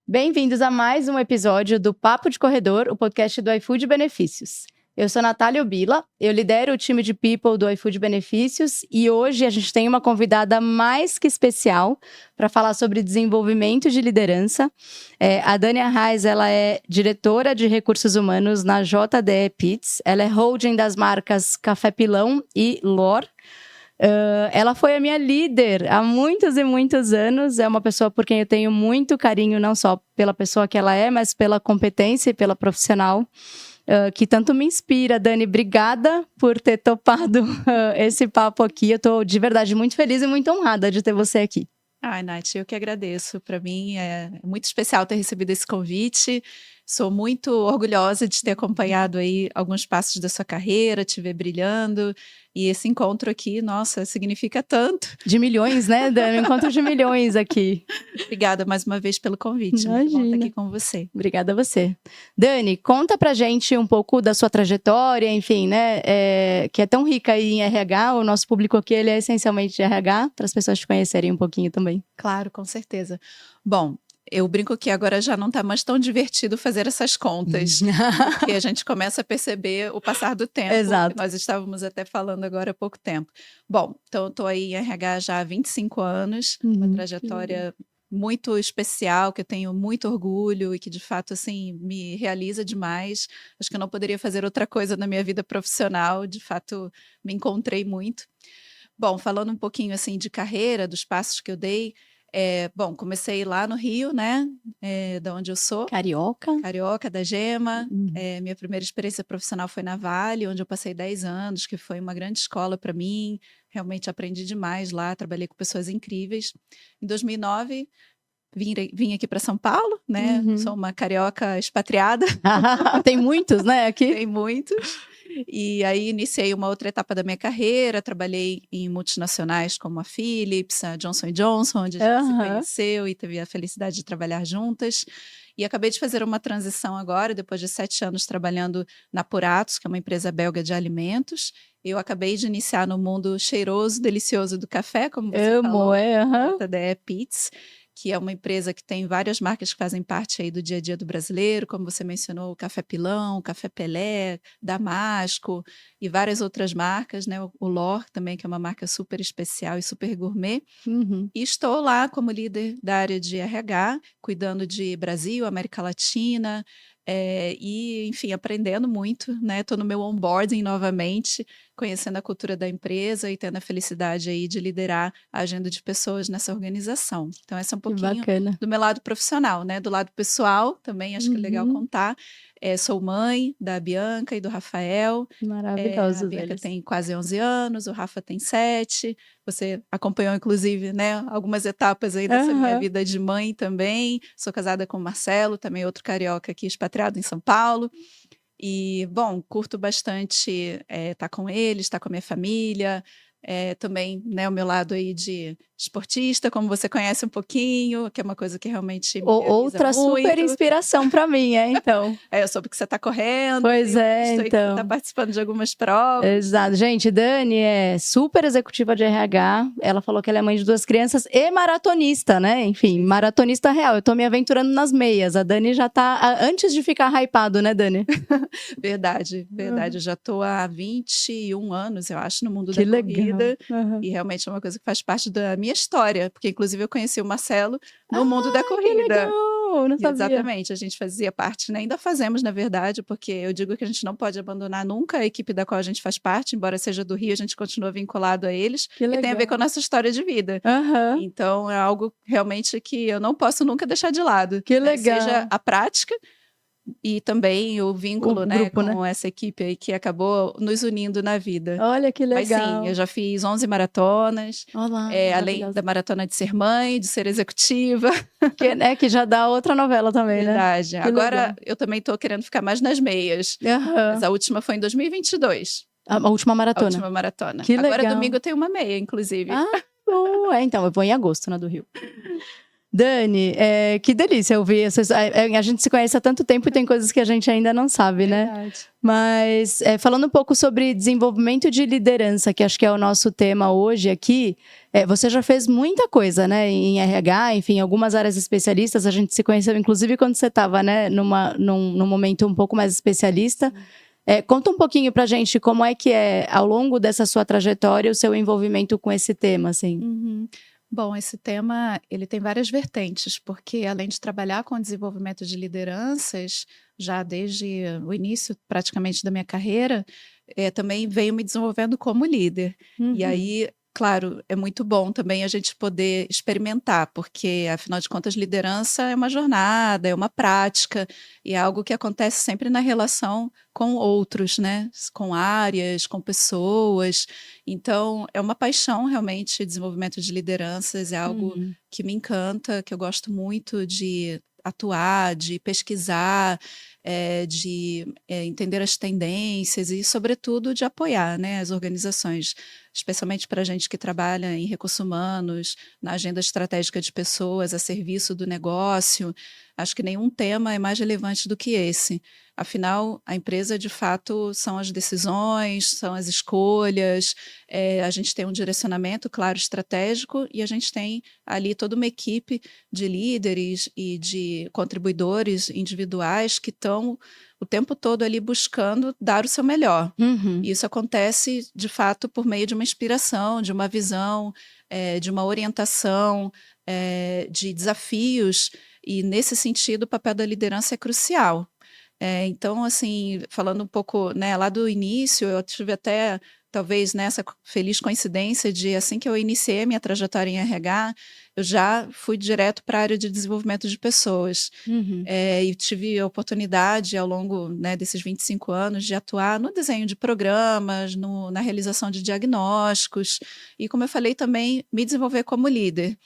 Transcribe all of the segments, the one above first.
Bem-vindos a mais um episódio do Papo de Corredor, o podcast do iFood Benefícios. Eu sou Natália Obila, eu lidero o time de People do iFood Benefícios e hoje a gente tem uma convidada mais que especial para falar sobre desenvolvimento de liderança. A Dani Arraes, ela é diretora de recursos humanos na JDE Peet's, ela é holding das marcas Café Pilão e L'Or. Ela foi a minha líder há muitos e muitos anos. É uma pessoa por quem eu tenho muito carinho, não só pela pessoa que ela é, mas pela competência e pela profissional que tanto me inspira. Dani, obrigada por ter topado esse papo aqui. Eu estou de verdade muito feliz e muito honrada de ter você aqui. Ai, Nath, eu que agradeço. Para mim é muito especial ter recebido esse convite. Sou muito orgulhosa de ter acompanhado aí alguns passos da sua carreira, te ver brilhando. E esse encontro aqui, nossa, significa tanto. De milhões, né, Dani? Um encontro de milhões aqui. Obrigada mais uma vez pelo convite. Imagina. Muito bom estar aqui com você. Obrigada a você. Dani, conta pra gente um pouco da sua trajetória, enfim, né, que é tão rica aí em RH. O nosso público aqui, ele é essencialmente de RH, para as pessoas te conhecerem um pouquinho também. Claro, com certeza. Bom, eu brinco que agora já não está mais tão divertido fazer essas contas, porque a gente começa a perceber o passar do tempo. Exato. Nós estávamos até falando agora há pouco tempo. Bom, então eu estou aí em RH já há 25 anos, uma trajetória muito especial, que eu tenho muito orgulho e que de fato assim me realiza demais. Acho que eu não poderia fazer outra coisa na minha vida profissional, de fato me encontrei muito. Bom, falando um pouquinho assim de carreira, dos passos que eu dei, bom, comecei lá no Rio, né, da onde eu sou. Carioca, da Gema. Minha primeira experiência profissional foi na Vale, onde eu passei 10 anos, que foi uma grande escola para mim. Realmente aprendi demais lá, trabalhei com pessoas incríveis. Em 2009, vim aqui para São Paulo, né? Sou uma carioca expatriada. Tem muitos, né, aqui? Tem muitos. E aí iniciei uma outra etapa da minha carreira, trabalhei em multinacionais como a Philips, a Johnson & Johnson, onde a gente se conheceu e teve a felicidade de trabalhar juntas. E acabei de fazer uma transição agora, depois de 7 anos trabalhando na Puratos, que é uma empresa belga de alimentos. Eu acabei de iniciar no mundo cheiroso, delicioso do café, como você falou, JDE Peet's, que é uma empresa que tem várias marcas que fazem parte aí do dia a dia do brasileiro, como você mencionou, o Café Pilão, o Café Pelé, Damasco e várias outras marcas, né? O L'Or também, que é uma marca super especial e super gourmet. E estou lá como líder da área de RH, cuidando de Brasil, América Latina, e, enfim, aprendendo muito, né? Estou no meu onboarding novamente, conhecendo a cultura da empresa e tendo a felicidade aí de liderar a agenda de pessoas nessa organização. Então, essa é um pouquinho do meu lado profissional, né? Do lado pessoal também, acho que é legal contar. Sou mãe da Bianca e do Rafael. Maravilhosos a Bianca eles. tem quase 11 anos, o Rafa tem 7. Você acompanhou, inclusive, né, algumas etapas aí dessa minha vida de mãe também. Sou casada com o Marcelo, também outro carioca aqui, expatriado em São Paulo. E, bom, curto bastante estar com eles, estar com a minha família. Também, né, o meu lado aí de esportista, como você conhece um pouquinho, que é uma coisa que realmente me outra super inspiração para mim, então. Eu soube que você está correndo. Pois então. Você está participando de algumas provas. Exato. Gente, Dani é super executiva de RH. Ela falou que ela é mãe de 2 crianças e maratonista, né? Enfim, maratonista real. Eu tô me aventurando nas meias. A Dani já tá antes de ficar hypado, né, Dani? Verdade. Eu já tô há 21 anos, eu acho, no mundo da corrida. E realmente é uma coisa que faz parte da minha história, porque inclusive eu conheci o Marcelo no mundo da corrida. Que legal, não sabia. Exatamente, a gente fazia parte, né? Ainda fazemos, na verdade, porque eu digo que a gente não pode abandonar nunca a equipe da qual a gente faz parte, embora seja do Rio, a gente continua vinculado a eles, que legal. E tem a ver com a nossa história de vida. Então é algo realmente que eu não posso nunca deixar de lado. Que legal. Seja a prática e também o vínculo, né, grupo, com essa equipe aí que acabou nos unindo na vida. Olha que legal. Mas sim, eu já fiz 11 maratonas, além da maratona de ser mãe, de ser executiva. Que já dá outra novela também, Verdade. né? Agora legal. Eu também estou querendo ficar mais nas meias. Mas a última foi em 2022. A última maratona? A última maratona. Que Agora legal. domingo eu tenho uma meia, inclusive. Bom. Então eu vou em agosto na do Rio. Dani, que delícia ouvir essas. A gente se conhece há tanto tempo e tem coisas que a gente ainda não sabe, né? Verdade. Mas falando um pouco sobre desenvolvimento de liderança, que acho que é o nosso tema hoje aqui, você já fez muita coisa, né? Em RH, enfim, algumas áreas especialistas. A gente se conheceu, inclusive, quando você estava, né, num momento um pouco mais especialista. Conta um pouquinho pra gente como é que ao longo dessa sua trajetória, o seu envolvimento com esse tema, assim. Uhum. Bom, esse tema ele tem várias vertentes, porque além de trabalhar com desenvolvimento de lideranças, já desde o início praticamente da minha carreira, também venho me desenvolvendo como líder. E aí, claro, é muito bom também a gente poder experimentar, porque afinal de contas, liderança é uma jornada, é uma prática, e é algo que acontece sempre na relação com outros, né? Com áreas, com pessoas. Então, é uma paixão realmente, desenvolvimento de lideranças, é algo que me encanta, que eu gosto muito de atuar, de pesquisar, de entender as tendências e, sobretudo, de apoiar, né, as organizações, especialmente para a gente que trabalha em recursos humanos, na agenda estratégica de pessoas, a serviço do negócio. Acho que nenhum tema é mais relevante do que esse. Afinal, a empresa, de fato, são as decisões, são as escolhas, a gente tem um direcionamento, claro, estratégico, e a gente tem ali toda uma equipe de líderes e de contribuidores individuais que estão o tempo todo ali buscando dar o seu melhor. E isso acontece, de fato, por meio de uma inspiração, de uma visão, de uma orientação, de desafios, e nesse sentido o papel da liderança é crucial. Então, assim, falando um pouco, né, lá do início, eu tive até, talvez, nessa feliz coincidência de, assim que eu iniciei a minha trajetória em RH, eu já fui direto para a área de desenvolvimento de pessoas. E tive a oportunidade, ao longo, né, desses 25 anos, de atuar no desenho de programas, na realização de diagnósticos, e, como eu falei, também me desenvolver como líder.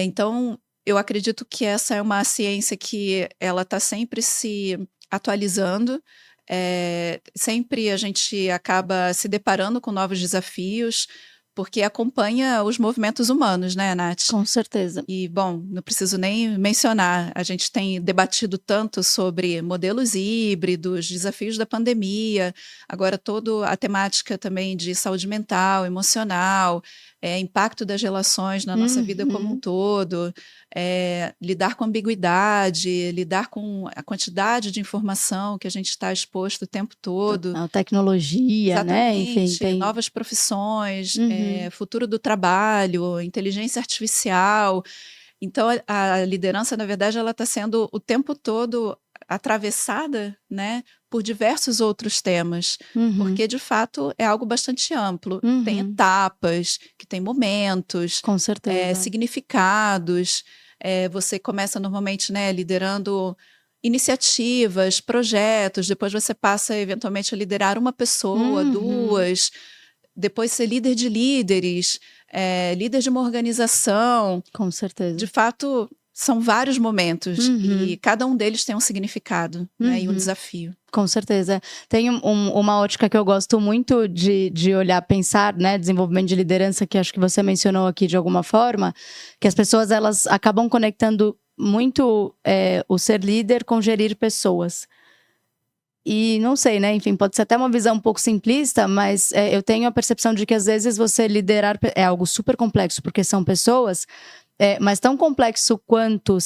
Então, eu acredito que essa é uma ciência que ela está sempre se atualizando, sempre a gente acaba se deparando com novos desafios, porque acompanha os movimentos humanos, né, Nath? Com certeza. E, bom, não preciso nem mencionar, a gente tem debatido tanto sobre modelos híbridos, desafios da pandemia, agora toda a temática também de saúde mental, emocional, impacto das relações na nossa vida como um todo, lidar com ambiguidade, lidar com a quantidade de informação que a gente está exposto o tempo todo. A tecnologia, Exatamente, né? Enfim, tem novas profissões, futuro do trabalho, inteligência artificial. Então, a liderança, na verdade, ela está sendo o tempo todo atravessada, né, por diversos outros temas, porque, de fato, é algo bastante amplo. Tem etapas, que tem momentos, com certeza. significados. Você começa normalmente, né, liderando iniciativas, projetos, depois você passa eventualmente a liderar uma pessoa, duas, depois ser líder de líderes, líder de uma organização. Com certeza. De fato, são vários momentos e cada um deles tem um significado, né, e um desafio. Com certeza. Tem uma ótica que eu gosto muito de olhar, pensar, né, desenvolvimento de liderança, que acho que você mencionou aqui de alguma forma, que as pessoas, elas acabam conectando muito o ser líder com gerir pessoas. E não sei, né, enfim, pode ser até uma visão um pouco simplista, mas eu tenho a percepção de que às vezes você liderar é algo super complexo, porque são pessoas, mas tão complexo quanto,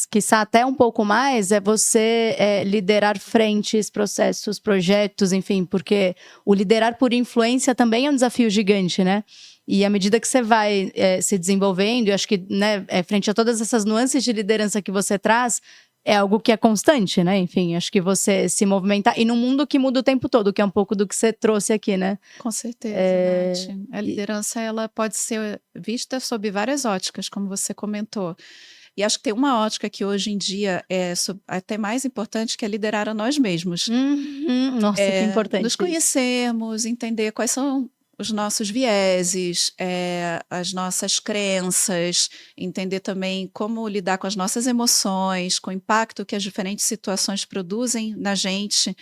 quiçá até um pouco mais, é você liderar frentes, processos, projetos, enfim, porque o liderar por influência também é um desafio gigante, né? E à medida que você vai se desenvolvendo, eu acho que, né, frente a todas essas nuances de liderança que você traz, é algo que é constante, né? Enfim, acho que você se movimentar. E num mundo que muda o tempo todo, que é um pouco do que você trouxe aqui, né? Com certeza, Nath. A liderança, ela pode ser vista sob várias óticas, como você comentou. E acho que tem uma ótica que hoje em dia é até mais importante, que é liderar a nós mesmos. Nossa, que importante. Nos conhecermos, entender quais são os nossos vieses, as nossas crenças, entender também como lidar com as nossas emoções, com o impacto que as diferentes situações produzem na gente.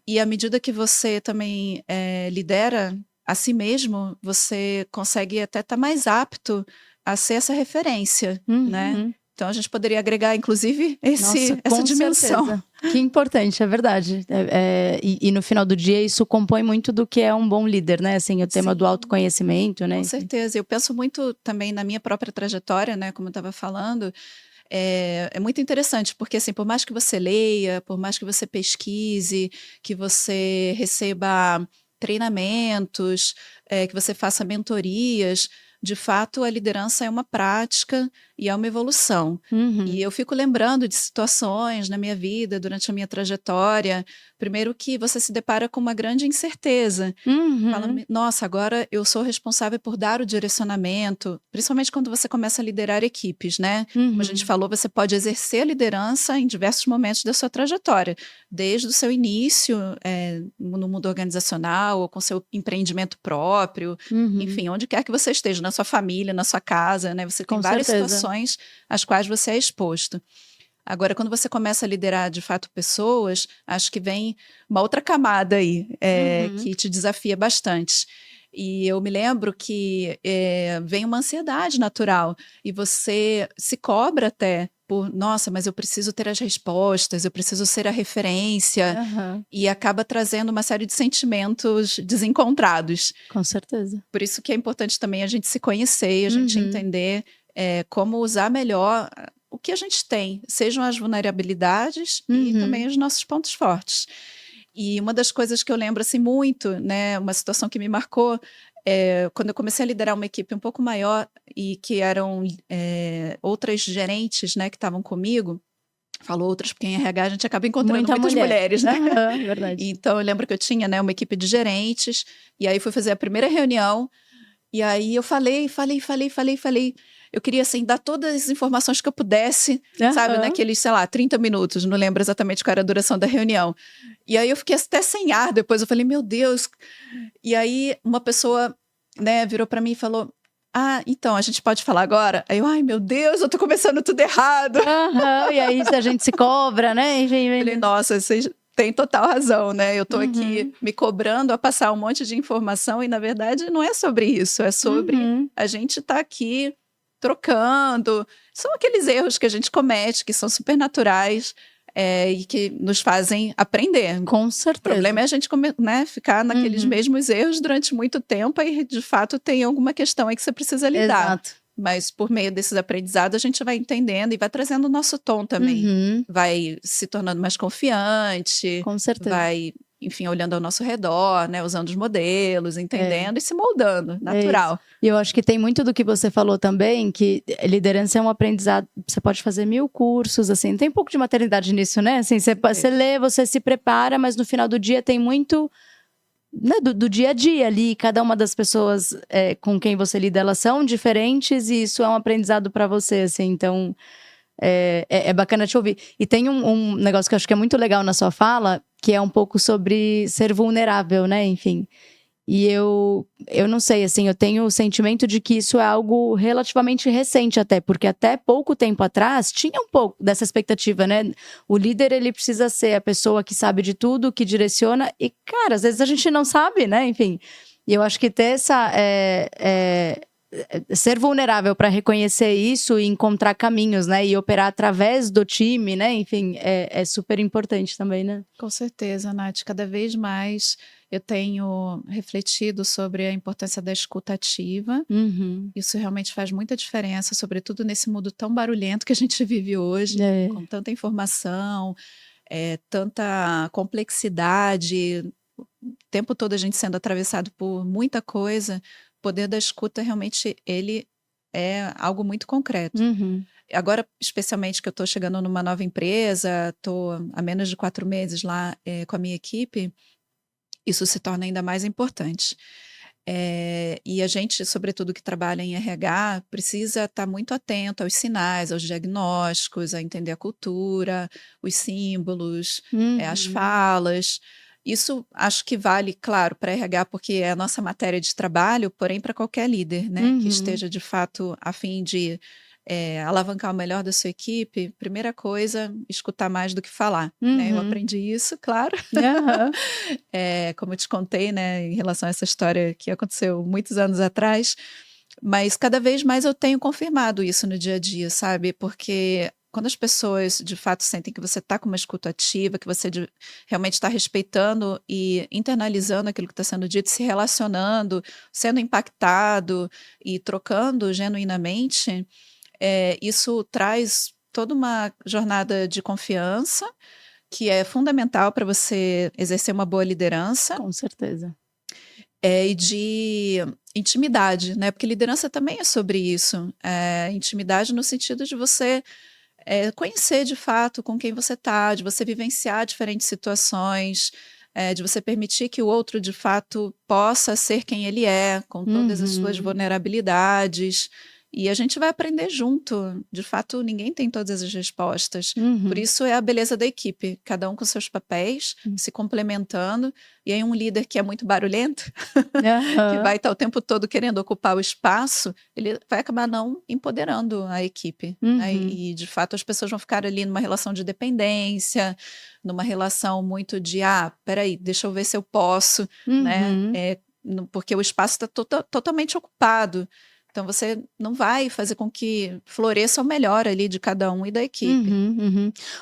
E à medida que você também lidera a si mesmo, você consegue até estar mais apto a ser essa referência, né? Então, a gente poderia agregar, inclusive, essa dimensão. Certeza. Que importante, é verdade. E no final do dia, isso compõe muito do que é um bom líder, né? Assim, o tema do autoconhecimento, né? Com certeza. Eu penso muito também na minha própria trajetória, né? Como eu estava falando, é muito interessante, porque assim, por mais que você leia, por mais que você pesquise, que você receba treinamentos, que você faça mentorias, de fato, a liderança é uma prática e é uma evolução. E eu fico lembrando de situações na minha vida, durante a minha trajetória. Primeiro que você se depara com uma grande incerteza. Fala, nossa, agora eu sou responsável por dar o direcionamento, principalmente quando você começa a liderar equipes, né? Como a gente falou, você pode exercer a liderança em diversos momentos da sua trajetória, desde o seu início no mundo organizacional, ou com seu empreendimento próprio, enfim, onde quer que você esteja, na sua família, na sua casa, né? Você tem várias situações às quais você é exposto. Agora, quando você começa a liderar, de fato, pessoas, acho que vem uma outra camada aí, que te desafia bastante. E eu me lembro que vem uma ansiedade natural, e você se cobra até por, nossa, mas eu preciso ter as respostas, eu preciso ser a referência, e acaba trazendo uma série de sentimentos desencontrados. Com certeza. Por isso que é importante também a gente se conhecer, a gente entender como usar melhor o que a gente tem, sejam as vulnerabilidades e também os nossos pontos fortes. E uma das coisas que eu lembro assim muito, né, uma situação que me marcou, quando eu comecei a liderar uma equipe um pouco maior e que eram outras gerentes, né, que estavam comigo. Falo outras, porque em RH a gente acaba encontrando muitas mulheres, né? Verdade. Então eu lembro que eu tinha, né, uma equipe de gerentes, e aí fui fazer a primeira reunião, e aí eu falei. Eu queria, assim, dar todas as informações que eu pudesse, sabe, naqueles, sei lá, 30 minutos, não lembro exatamente qual era a duração da reunião. E aí eu fiquei até sem ar depois, eu falei, meu Deus. E aí uma pessoa, né, virou para mim e falou, então, a gente pode falar agora? Aí eu, ai, meu Deus, eu tô começando tudo errado. E aí a gente se cobra, né? Enfim, falei, nossa, vocês têm total razão, né? Eu tô aqui me cobrando a passar um monte de informação e, na verdade, não é sobre isso. É sobre a gente tá aqui trocando. São aqueles erros que a gente comete, que são super naturais. E que nos fazem aprender. Com certeza. O problema é a gente ficar naqueles mesmos erros durante muito tempo e, de fato, tem alguma questão aí que você precisa lidar. Exato. Mas, por meio desses aprendizados, a gente vai entendendo e vai trazendo o nosso tom também. Vai se tornando mais confiante. Com certeza. Vai, enfim, olhando ao nosso redor, né? Usando os modelos, entendendo e se moldando, natural. E eu acho que tem muito do que você falou também, que liderança é um aprendizado. Você pode fazer 1000 cursos, assim, tem um pouco de maternidade nisso, né? Assim, você lê, você se prepara, mas no final do dia tem muito, né, do dia a dia ali. Cada uma das pessoas com quem você lida, elas são diferentes, e isso é um aprendizado para você, assim. Então, é bacana te ouvir. E tem um negócio que eu acho que é muito legal na sua fala, que é um pouco sobre ser vulnerável, né? Enfim. E eu não sei, assim, eu tenho o sentimento de que isso é algo relativamente recente até, porque até pouco tempo atrás tinha um pouco dessa expectativa, né? O líder, ele precisa ser a pessoa que sabe de tudo, que direciona, e, cara, às vezes a gente não sabe, né? Enfim, e eu acho que ter essa... ser vulnerável para reconhecer isso e encontrar caminhos, né? E operar através do time, né? Enfim, é super importante também, né? Com certeza, Nath. Cada vez mais eu tenho refletido sobre a importância da escuta ativa. Isso realmente faz muita diferença, sobretudo nesse mundo tão barulhento que a gente vive hoje, com tanta informação, tanta complexidade, o tempo todo a gente sendo atravessado por muita coisa. O poder da escuta, realmente, ele é algo muito concreto. Agora, especialmente que eu estou chegando numa nova empresa, estou há menos de 4 meses lá com a minha equipe, isso se torna ainda mais importante. E a gente, sobretudo que trabalha em RH, precisa estar muito atento aos sinais, aos diagnósticos, a entender a cultura, os símbolos, as falas. Isso acho que vale, claro, para RH, porque é a nossa matéria de trabalho, porém para qualquer líder, né, que esteja de fato a fim de alavancar o melhor da sua equipe. Primeira coisa, escutar mais do que falar. Né? Eu aprendi isso, claro. Como eu te contei, né, em relação a essa história que aconteceu muitos anos atrás, Mas cada vez mais eu tenho confirmado isso no dia a dia, sabe? Porque quando as pessoas de fato sentem que você está com uma escuta ativa, que você realmente está respeitando e internalizando aquilo que está sendo dito, se relacionando, sendo impactado e trocando genuinamente, isso traz toda uma jornada de confiança que é fundamental para você exercer uma boa liderança. Com certeza. E de intimidade, né? Porque liderança também é sobre isso. Intimidade no sentido de você conhecer de fato com quem você está, de você vivenciar diferentes situações, de você permitir que o outro de fato possa ser quem ele é, com todas as suas vulnerabilidades. E a gente vai aprender junto. De fato, ninguém tem todas as respostas. Por isso é a beleza da equipe, cada um com seus papéis, se complementando. E aí um líder que é muito barulhento, que vai estar o tempo todo querendo ocupar o espaço, ele vai acabar não empoderando a equipe. Né? E de fato as pessoas vão ficar ali numa relação de dependência, numa relação muito de, peraí, deixa eu ver se eu posso, né? Porque o espaço está totalmente ocupado. Então, você não vai fazer com que floresça o melhor ali de cada um e da equipe.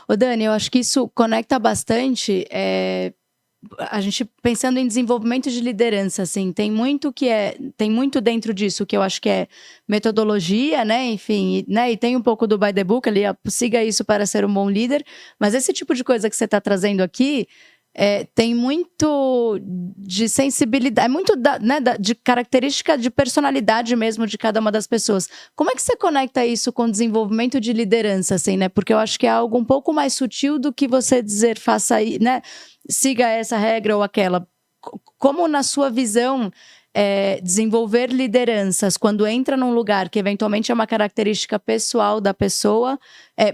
Ô Dani, eu acho que isso conecta bastante, a gente pensando em desenvolvimento de liderança, assim, tem muito dentro disso que eu acho que é metodologia, né, enfim, né, e tem um pouco do by the book ali, siga isso para ser um bom líder, mas esse tipo de coisa que você está trazendo aqui, tem muito de sensibilidade, muito de característica de personalidade mesmo de cada uma das pessoas. Como é que você conecta isso com o desenvolvimento de liderança, assim, né? Porque eu acho que é algo um pouco mais sutil do que você dizer, faça aí, né? Siga essa regra ou aquela. Como na sua visão, desenvolver lideranças quando entra num lugar que eventualmente é uma característica pessoal da pessoa,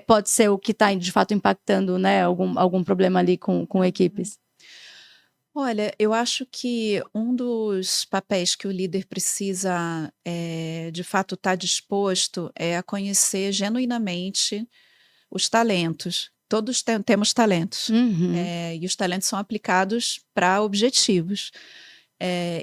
pode ser o que está de fato impactando, né, algum problema ali com equipes? Olha, eu acho que um dos papéis que o líder precisa, de fato, estar disposto a conhecer genuinamente os talentos. Todos temos talentos, e os talentos são aplicados para objetivos.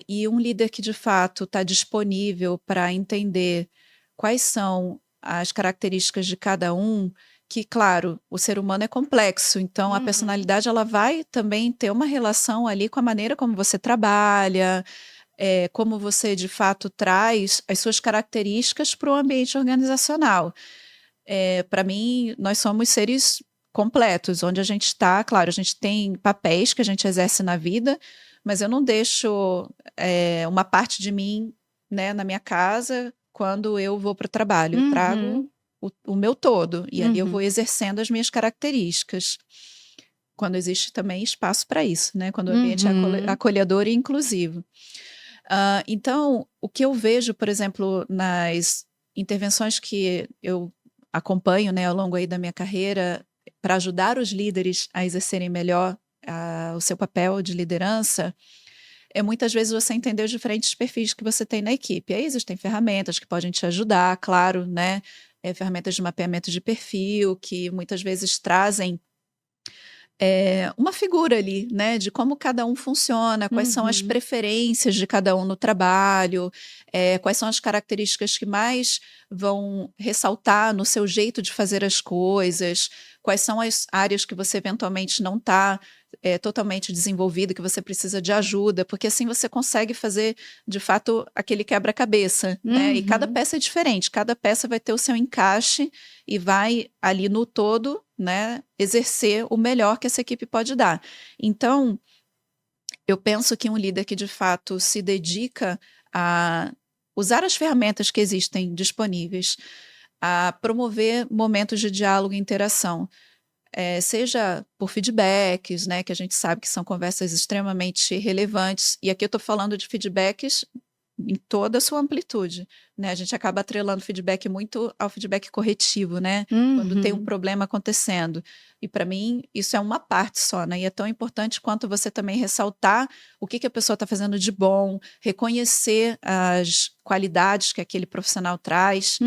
E um líder que de fato está disponível para entender quais são as características de cada um, que, claro, o ser humano é complexo, então a personalidade ela vai também ter uma relação ali com a maneira como você trabalha, como você de fato traz as suas características para o ambiente organizacional. Para mim, nós somos seres completos, onde a gente está, claro, a gente tem papéis que a gente exerce na vida, mas eu não deixo uma parte de mim, né, na minha casa quando eu vou para o trabalho. Eu trago o meu todo, e ali eu vou exercendo as minhas características. Quando existe também espaço para isso, né? Quando o ambiente é acolhedor e inclusivo. Então, o que eu vejo, por exemplo, nas intervenções que eu acompanho, né, ao longo aí da minha carreira, para ajudar os líderes a exercerem melhor o seu papel de liderança, muitas vezes você entender os diferentes perfis que você tem na equipe. Aí existem ferramentas que podem te ajudar, claro, né? Ferramentas de mapeamento de perfil, que muitas vezes trazem uma figura ali, né, de como cada um funciona, quais são as preferências de cada um no trabalho, quais são as características que mais vão ressaltar no seu jeito de fazer as coisas, quais são as áreas que você eventualmente não está totalmente desenvolvido, que você precisa de ajuda, porque assim você consegue fazer, de fato, aquele quebra-cabeça, né? E cada peça é diferente, cada peça vai ter o seu encaixe e vai ali no todo, né, exercer o melhor que essa equipe pode dar. Então, eu penso que um líder que de fato se dedica a usar as ferramentas que existem disponíveis, a promover momentos de diálogo e interação, seja por feedbacks, né, que a gente sabe que são conversas extremamente relevantes, e aqui eu estou falando de feedbacks em toda a sua amplitude, né? A gente acaba atrelando feedback muito ao feedback corretivo, né? Quando tem um problema acontecendo. E para mim, isso é uma parte só, né? E é tão importante quanto você também ressaltar o que a pessoa está fazendo de bom, reconhecer as qualidades que aquele profissional traz.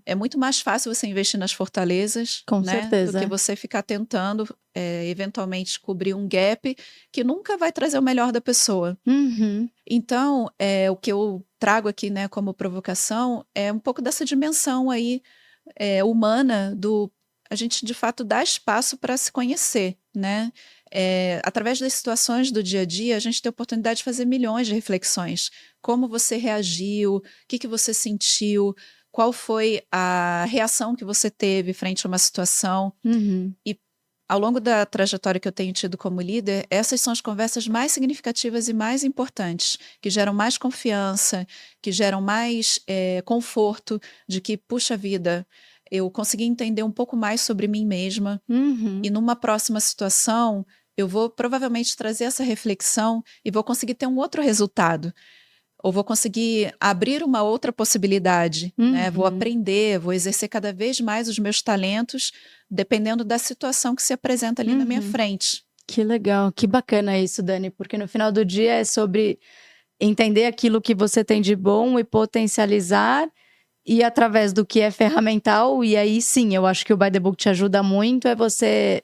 É muito mais fácil você investir nas fortalezas, Com né? certeza. Do que você ficar tentando, eventualmente, cobrir um gap que nunca vai trazer o melhor da pessoa. Então, o que eu trago aqui, né, como provocação é um pouco dessa dimensão aí humana a gente de fato dá espaço para se conhecer, né? Através das situações do dia a dia, a gente tem a oportunidade de fazer milhões de reflexões. Como você reagiu, o que você sentiu, qual foi a reação que você teve frente a uma situação. E ao longo da trajetória que eu tenho tido como líder, essas são as conversas mais significativas e mais importantes, que geram mais confiança, que geram mais conforto de que, puxa vida, eu consegui entender um pouco mais sobre mim mesma e numa próxima situação eu vou provavelmente trazer essa reflexão e vou conseguir ter um outro resultado. Ou vou conseguir abrir uma outra possibilidade, né? Vou aprender, vou exercer cada vez mais os meus talentos, dependendo da situação que se apresenta ali na minha frente. Que legal, que bacana isso, Dani, porque no final do dia é sobre entender aquilo que você tem de bom e potencializar, e através do que é ferramental, e aí sim, eu acho que o By the Book te ajuda muito, é você,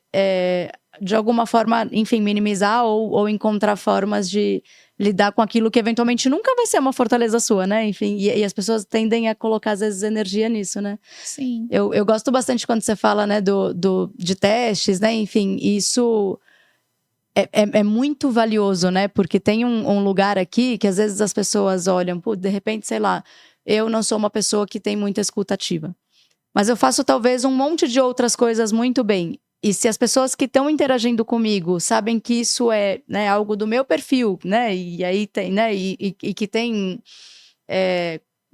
de alguma forma, enfim, minimizar ou encontrar formas de lidar com aquilo que eventualmente nunca vai ser uma fortaleza sua, né? Enfim, e as pessoas tendem a colocar, às vezes, energia nisso, né? Sim. Eu gosto bastante quando você fala, né, de testes, né? Enfim, isso é muito valioso, né? Porque tem um lugar aqui que às vezes as pessoas olham, pô, de repente, sei lá, eu não sou uma pessoa que tem muita escuta ativa, mas eu faço talvez um monte de outras coisas muito bem. E se as pessoas que estão interagindo comigo sabem que isso é, né, algo do meu perfil, né? E aí tem, né? E que tem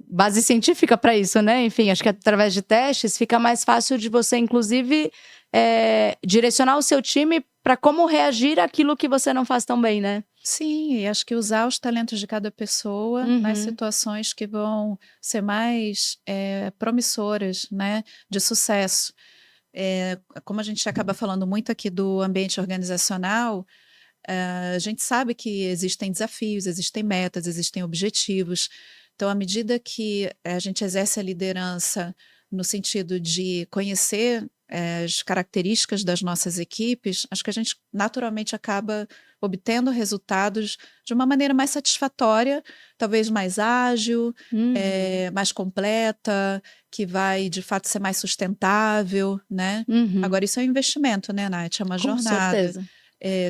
base científica para isso, né? Enfim, acho que através de testes fica mais fácil de você, inclusive, direcionar o seu time para como reagir àquilo que você não faz tão bem, né? Sim, e acho que usar os talentos de cada pessoa nas situações que vão ser mais promissoras, né, de sucesso. Como a gente acaba falando muito aqui do ambiente organizacional, a gente sabe que existem desafios, existem metas, existem objetivos. Então, à medida que a gente exerce a liderança no sentido de conhecer as características das nossas equipes, acho que a gente naturalmente acaba obtendo resultados de uma maneira mais satisfatória, talvez mais ágil, mais completa, que vai de fato ser mais sustentável, né? Agora, isso é um investimento, né, Nath? É uma jornada. Certeza.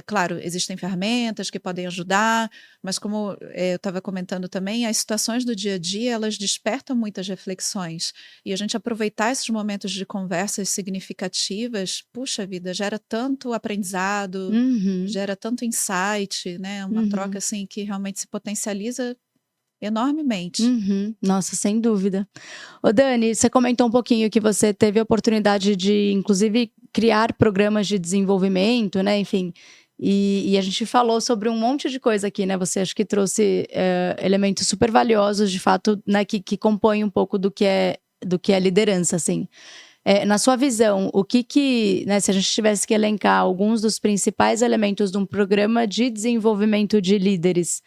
Claro, existem ferramentas que podem ajudar, mas como eu estava comentando também, as situações do dia a dia, elas despertam muitas reflexões. E a gente aproveitar esses momentos de conversas significativas, puxa vida, gera tanto aprendizado, gera tanto insight, né? Uma troca assim que realmente se potencializa enormemente. Nossa, sem dúvida. Ô Dani, você comentou um pouquinho que você teve a oportunidade de, inclusive, criar programas de desenvolvimento, né? Enfim, e a gente falou sobre um monte de coisa aqui, né? Você acho que trouxe elementos super valiosos, de fato, né? Que compõem um pouco do que é liderança, assim. Na sua visão, o que, né? Se a gente tivesse que elencar alguns dos principais elementos de um programa de desenvolvimento de líderes,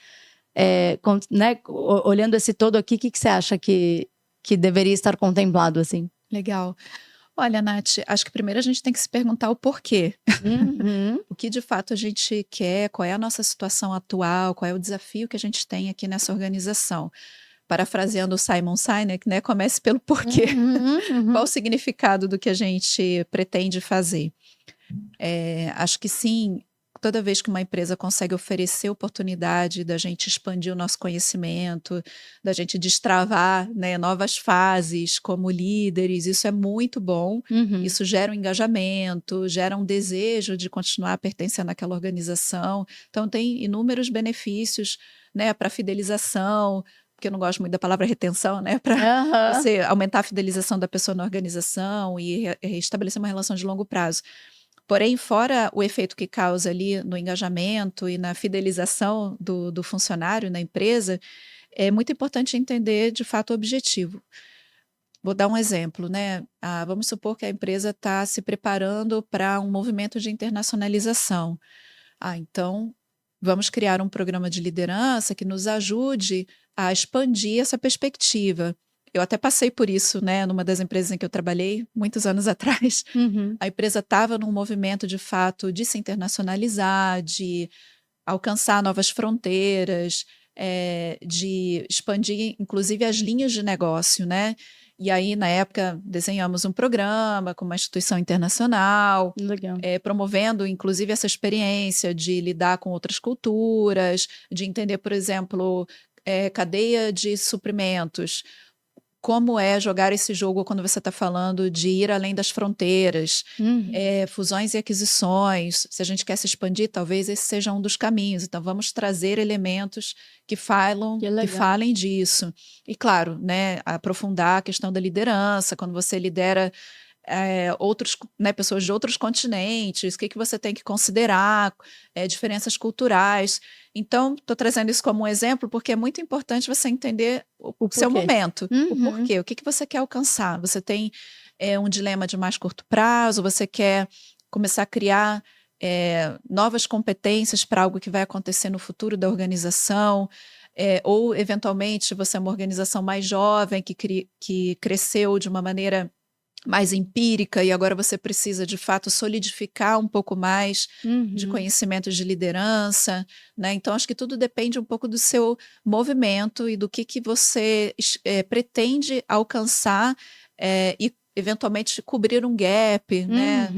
né, olhando esse todo aqui, o que você acha que deveria estar contemplado, assim? Legal. Olha, Nath, acho que primeiro a gente tem que se perguntar o porquê. O que de fato a gente quer, qual é a nossa situação atual, qual é o desafio que a gente tem aqui nessa organização. Parafraseando o Simon Sinek, né? Comece pelo porquê. Qual o significado do que a gente pretende fazer? Acho que sim, toda vez que uma empresa consegue oferecer oportunidade da gente expandir o nosso conhecimento, da gente destravar, né, novas fases como líderes, isso é muito bom. Isso gera um engajamento, gera um desejo de continuar pertencendo àquela organização. Então, tem inúmeros benefícios, né, para fidelização, porque eu não gosto muito da palavra retenção, né, para você aumentar a fidelização da pessoa na organização e estabelecer uma relação de longo prazo. Porém, fora o efeito que causa ali no engajamento e na fidelização do funcionário na empresa, é muito importante entender, de fato, o objetivo. Vou dar um exemplo, né? Vamos supor que a empresa está se preparando para um movimento de internacionalização. Então, vamos criar um programa de liderança que nos ajude a expandir essa perspectiva. Eu até passei por isso, né, numa das empresas em que eu trabalhei, muitos anos atrás. A empresa estava num movimento, de fato, de se internacionalizar, de alcançar novas fronteiras, de expandir, inclusive, as linhas de negócio, né? E aí, na época, desenhamos um programa com uma instituição internacional, Legal. promovendo, inclusive, essa experiência de lidar com outras culturas, de entender, por exemplo, cadeia de suprimentos. Como é jogar esse jogo quando você está falando de ir além das fronteiras, fusões e aquisições. Se a gente quer se expandir, talvez esse seja um dos caminhos. Então, vamos trazer elementos que falem disso. E, claro, né, aprofundar a questão da liderança, quando você lidera pessoas de outros continentes, o que você tem que considerar, diferenças culturais. Então, estou trazendo isso como um exemplo, porque é muito importante você entender o seu momento, o porquê, o que você quer alcançar. Você tem um dilema de mais curto prazo, você quer começar a criar novas competências para algo que vai acontecer no futuro da organização, ou, eventualmente, você é uma organização mais jovem, que cresceu de uma maneira mais empírica e agora você precisa, de fato, solidificar um pouco mais de conhecimentos de liderança, né? Então, acho que tudo depende um pouco do seu movimento e do que você pretende alcançar e, eventualmente, cobrir um gap, né?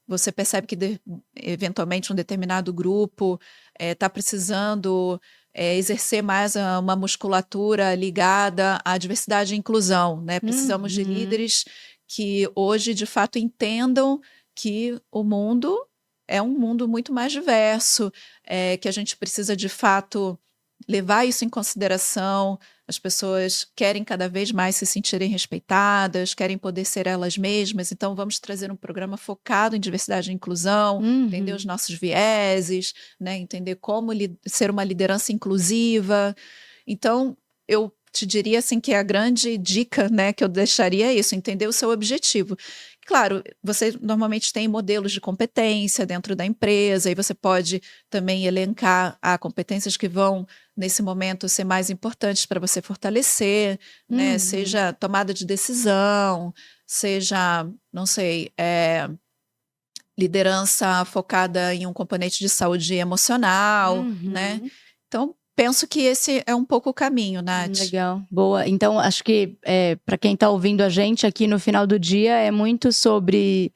Você percebe que, eventualmente, um determinado grupo está precisando exercer mais uma musculatura ligada à diversidade e inclusão, né? Precisamos de líderes que hoje, de fato, entendam que o mundo é um mundo muito mais diverso, que a gente precisa, de fato, levar isso em consideração. As pessoas querem cada vez mais se sentirem respeitadas, querem poder ser elas mesmas, então vamos trazer um programa focado em diversidade e inclusão, entender os nossos vieses, né? Entender como ser uma liderança inclusiva. Então, eu te diria assim que a grande dica, né, que eu deixaria é isso, entender o seu objetivo. Claro, você normalmente tem modelos de competência dentro da empresa e você pode também elencar competências que vão, nesse momento, ser mais importantes para você fortalecer, né? Seja tomada de decisão, seja, não sei, liderança focada em um componente de saúde emocional, né? Então, penso que esse é um pouco o caminho, Nath. Legal, boa. Então, acho que para quem está ouvindo a gente aqui no final do dia, é muito sobre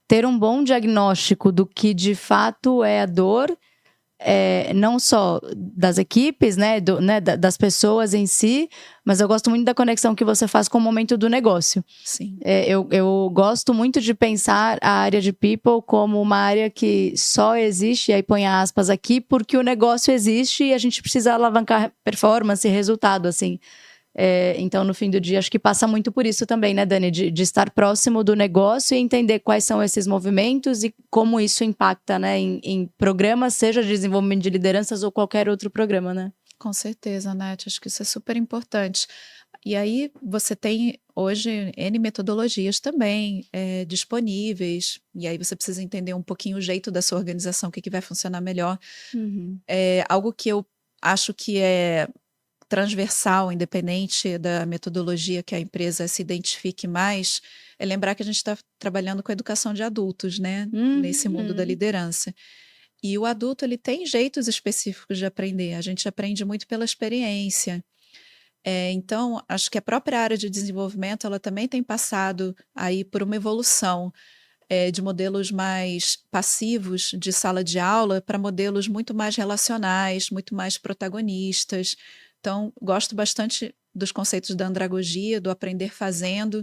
ter um bom diagnóstico do que de fato é a dor, não só das equipes, né, das pessoas em si, mas eu gosto muito da conexão que você faz com o momento do negócio. Sim. Eu gosto muito de pensar a área de people como uma área que só existe, e aí põe aspas aqui, porque o negócio existe e a gente precisa alavancar performance e resultado, assim. Então, no fim do dia, acho que passa muito por isso também, né, Dani? De estar próximo do negócio e entender quais são esses movimentos e como isso impacta, né, em programas, seja de desenvolvimento de lideranças ou qualquer outro programa, né? Com certeza, Nath. Acho que isso é super importante. E aí, você tem hoje N metodologias também disponíveis, e aí você precisa entender um pouquinho o jeito da sua organização, o que vai funcionar melhor. Algo que eu acho que é transversal, independente da metodologia que a empresa se identifique mais, é lembrar que a gente está trabalhando com a educação de adultos, né? Nesse mundo da liderança. E o adulto, ele tem jeitos específicos de aprender. A gente aprende muito pela experiência. Então, acho que a própria área de desenvolvimento, ela também tem passado aí por uma evolução de modelos mais passivos de sala de aula para modelos muito mais relacionais, muito mais protagonistas. Então, gosto bastante dos conceitos da andragogia, do aprender fazendo,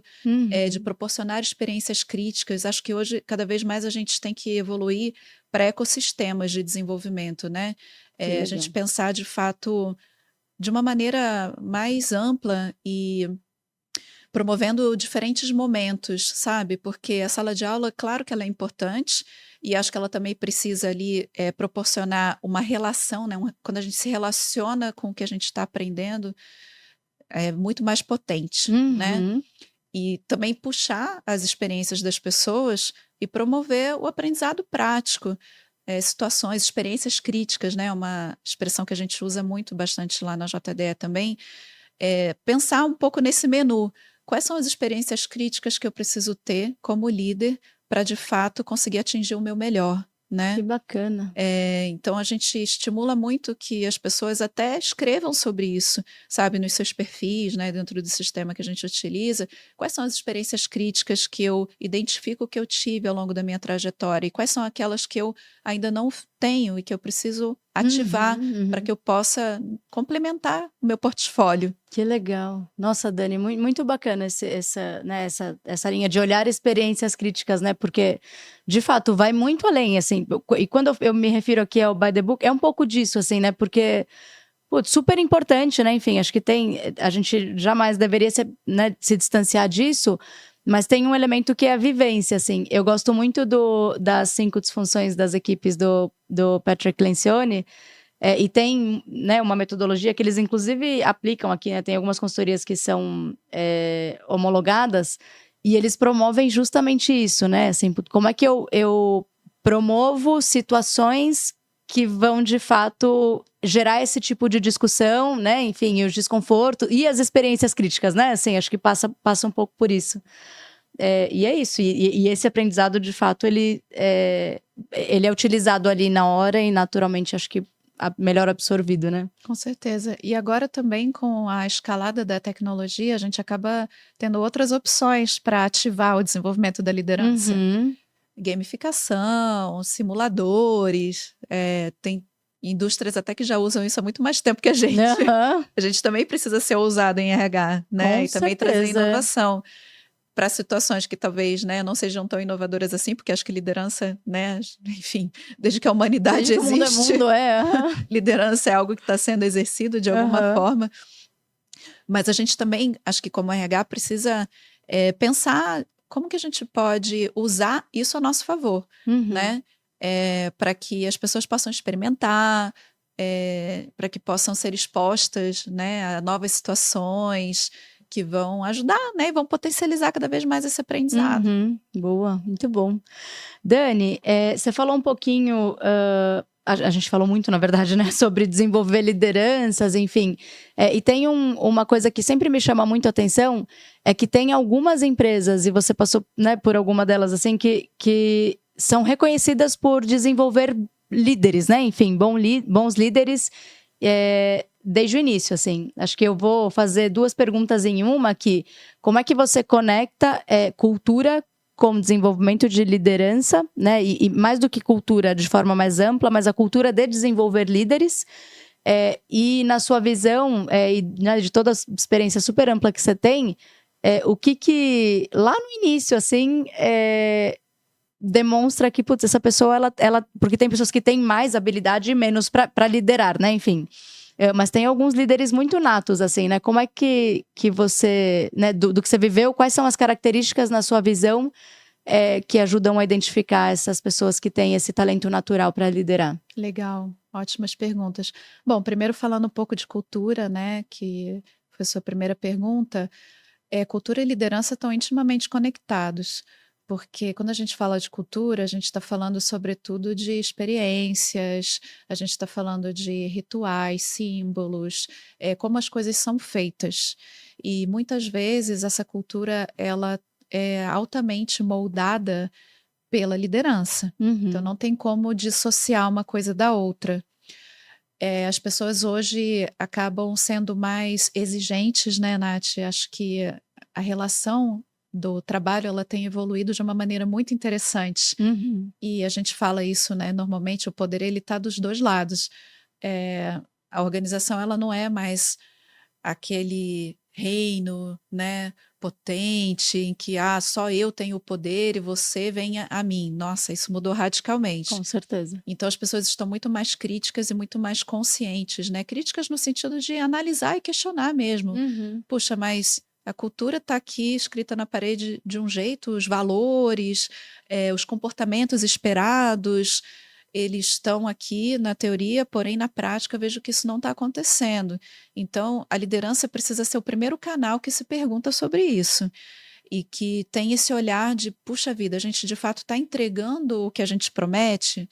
de proporcionar experiências críticas. Acho que hoje, cada vez mais, a gente tem que evoluir para ecossistemas de desenvolvimento, né? A gente pensar, de fato, de uma maneira mais ampla e promovendo diferentes momentos, sabe? Porque a sala de aula, claro que ela é importante, e acho que ela também precisa ali proporcionar uma relação, né? Quando a gente se relaciona com o que a gente está aprendendo, é muito mais potente, né? E também puxar as experiências das pessoas e promover o aprendizado prático, situações, experiências críticas, né? Uma expressão que a gente usa muito bastante lá na JDE também, pensar um pouco nesse menu. Quais são as experiências críticas que eu preciso ter como líder para, de fato, conseguir atingir o meu melhor, né? Que bacana. Então, a gente estimula muito que as pessoas até escrevam sobre isso, sabe, nos seus perfis, né, dentro do sistema que a gente utiliza. Quais são as experiências críticas que eu identifico que eu tive ao longo da minha trajetória e quais são aquelas que eu ainda não tenho e que eu preciso ativar para que eu possa complementar o meu portfólio. Que legal. Nossa, Dani, muito bacana essa linha de olhar experiências críticas, né? Porque, de fato, vai muito além, assim. E quando eu me refiro aqui ao By the Book, é um pouco disso, assim, né? Porque, putz, super importante, né? Enfim, acho que a gente jamais deveria se distanciar disso, mas tem um elemento que é a vivência, assim. Eu gosto muito das 5 disfunções das equipes do Patrick Lencioni. E tem, né, uma metodologia que eles inclusive aplicam aqui, né? Tem algumas consultorias que são homologadas e eles promovem justamente isso, né? Assim, como é que eu promovo situações que vão, de fato, gerar esse tipo de discussão, né? Enfim, os desconfortos e as experiências críticas, né? Assim, acho que passa um pouco por isso. E é isso. E esse aprendizado, de fato, ele é utilizado ali na hora e, naturalmente, acho que melhor absorvido, né? Com certeza. E agora também com a escalada da tecnologia, a gente acaba tendo outras opções para ativar o desenvolvimento da liderança. Gamificação, simuladores, tem indústrias até que já usam isso há muito mais tempo que a gente. A gente também precisa ser ousado em RH, né? Com e também trazer inovação para situações que talvez, né, não sejam tão inovadoras assim, porque acho que liderança, né, enfim, desde que a humanidade existe, liderança é algo que está sendo exercido de alguma forma. Mas a gente também, acho que como RH, precisa pensar como que a gente pode usar isso a nosso favor, né? Para que as pessoas possam experimentar, para que possam ser expostas, né, a novas situações que vão ajudar, né, e vão potencializar cada vez mais esse aprendizado. Boa, muito bom. Dani, você falou um pouquinho, a gente falou muito, na verdade, né, sobre desenvolver lideranças, enfim. E tem uma coisa que sempre me chama muito a atenção, é que tem algumas empresas, e você passou, né, por alguma delas, assim, que são reconhecidas por desenvolver líderes, né? Enfim, bons líderes desde o início, assim. Acho que eu vou fazer 2 perguntas em uma aqui. Como é que você conecta cultura com desenvolvimento de liderança, né? E mais do que cultura de forma mais ampla, mas a cultura de desenvolver líderes. E na sua visão, né, de toda a experiência super ampla que você tem, o que lá no início, assim, demonstra que, putz, essa pessoa, ela porque tem pessoas que têm mais habilidade e menos para liderar, né? Enfim. Mas tem alguns líderes muito natos, assim, né? Como é que você, né, do que você viveu, quais são as características na sua visão que ajudam a identificar essas pessoas que têm esse talento natural para liderar? Legal, ótimas perguntas. Bom, primeiro falando um pouco de cultura, né, que foi a sua primeira pergunta, cultura e liderança estão intimamente conectados. Porque quando a gente fala de cultura, a gente está falando sobretudo de experiências, a gente está falando de rituais, símbolos, como as coisas são feitas. E muitas vezes essa cultura ela é altamente moldada pela liderança. Então não tem como dissociar uma coisa da outra. As pessoas hoje acabam sendo mais exigentes, né, Nath? Acho que a relação do trabalho, ela tem evoluído de uma maneira muito interessante. E a gente fala isso, né? Normalmente o poder, ele está dos 2 lados. A organização, ela não é mais aquele reino, né, potente, em que só eu tenho o poder e você venha a mim. Nossa, isso mudou radicalmente. Com certeza. Então as pessoas estão muito mais críticas e muito mais conscientes, né? Críticas no sentido de analisar e questionar mesmo. Puxa, mas a cultura está aqui escrita na parede de um jeito, os valores, os comportamentos esperados, eles estão aqui na teoria, porém na prática eu vejo que isso não está acontecendo. Então a liderança precisa ser o primeiro canal que se pergunta sobre isso e que tem esse olhar de, puxa vida, a gente de fato está entregando o que a gente promete?